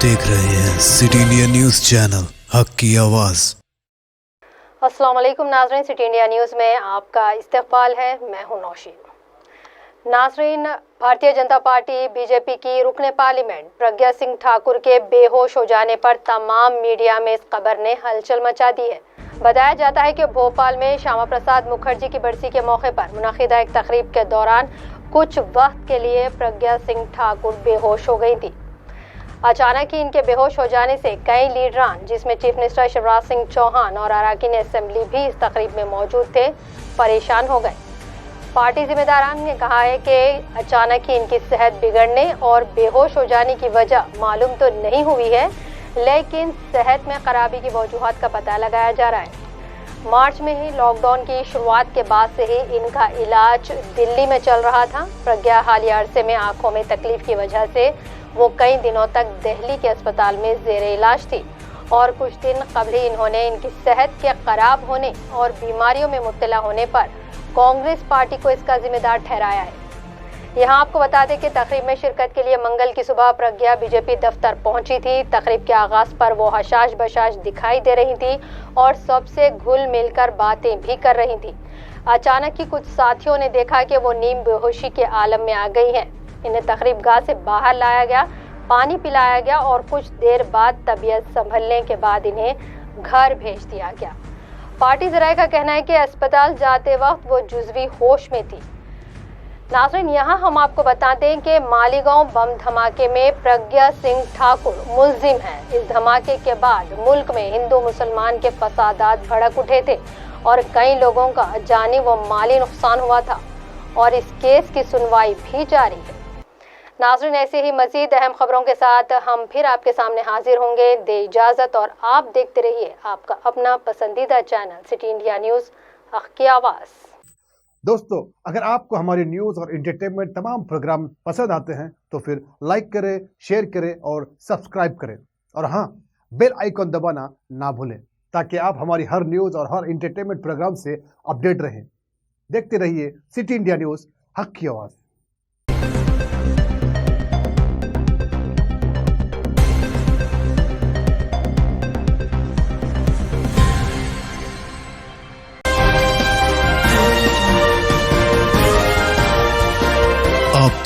देख रहे हैं सिटी इंडिया न्यूज चैनल, हक की आवाज। अस्सलाम वालेकुम नाज़रीन, सिटी इंडिया न्यूज़ में आपका इस्तकबाल है। मैं हूं नौशीन। नाज़रीन, भारतीय जनता पार्टी बीजेपी की रुकने पार्लियामेंट प्रज्ञा सिंह ठाकुर के बेहोश हो जाने पर तमाम मीडिया में इस खबर ने हलचल मचा दी है। बताया जाता है कि भोपाल में श्यामा प्रसाद मुखर्जी की बरसी के मौके पर मुनक़िदा एक तकरीब के दौरान कुछ वक्त के लिए प्रज्ञा सिंह ठाकुर बेहोश हो गई थी। अचानक ही इनके बेहोश हो जाने से कई लीडरान, जिसमें चीफ मिनिस्टर शिवराज सिंह चौहान और अरकान असेंबली भी इस तकरीब में मौजूद थे, परेशान हो गए। पार्टी जिम्मेदारान ने कहा है कि अचानक ही इनकी सेहत बिगड़ने और बेहोश हो जाने की वजह मालूम तो नहीं हुई है, लेकिन सेहत में खराबी की वजूहात का पता लगाया जा रहा है। मार्च में ही लॉकडाउन की शुरुआत के बाद से ही इनका इलाज दिल्ली में चल रहा था। प्रज्ञा हालिया अरसे में आंखों में तकलीफ की वजह से वो कई दिनों तक दिल्ली के अस्पताल में ज़ेरे इलाज थी और कुछ दिन कबल ही इन्होंने इनकी सेहत के खराब होने और बीमारियों में मुब्तला होने पर कांग्रेस पार्टी को इसका जिम्मेदार ठहराया है। यहाँ आपको बता दें कि तकरीब में शिरकत के लिए मंगल की सुबह प्रज्ञा बीजेपी दफ्तर पहुंची थी। तकरीब के आगाज़ पर वो हशाश बशाश दिखाई दे रही थी और सबसे घुल मिलकर बातें भी कर रही थी। अचानक ही कुछ साथियों ने देखा कि वो नीम बेहोशी के आलम में आ गई हैं। इन्हें तकरीब गाह से बाहर लाया गया, पानी पिलाया गया और कुछ देर बाद तबीयत संभलने के बाद इन्हें घर भेज दिया गया। पार्टी ज़राए का कहना है कि अस्पताल जाते वक्त वो जुज़वी होश में थी। नाज़रीन, यहाँ हम आपको बताते हैं कि मालीगांव बम धमाके में प्रज्ञा सिंह ठाकुर मुल्जिम हैं। इस धमाके के बाद मुल्क में हिंदू मुसलमान के फसादात भड़क उठे थे और कई लोगों का जानी व माली नुकसान हुआ था और इस केस की सुनवाई भी जारी है। नाज़रीन, ऐसे ही मज़ीद अहम खबरों के साथ हम फिर आपके सामने हाजिर होंगे। दे इजाज़त और आप देखते रहिए आपका अपना पसंदीदा चैनल सिटी इंडिया न्यूज़, हक की आवाज़। दोस्तों, अगर आपको हमारी न्यूज़ और एंटरटेनमेंट तमाम प्रोग्राम पसंद आते हैं तो फिर लाइक करें, शेयर करें और सब्सक्राइब करें। और हाँ, बेल आइकॉन दबाना ना भूलें ताकि आप हमारी हर न्यूज़ और हर एंटरटेनमेंट प्रोग्राम से अपडेट रहें। देखते रहिए सिटी इंडिया न्यूज़, हक की आवाज़।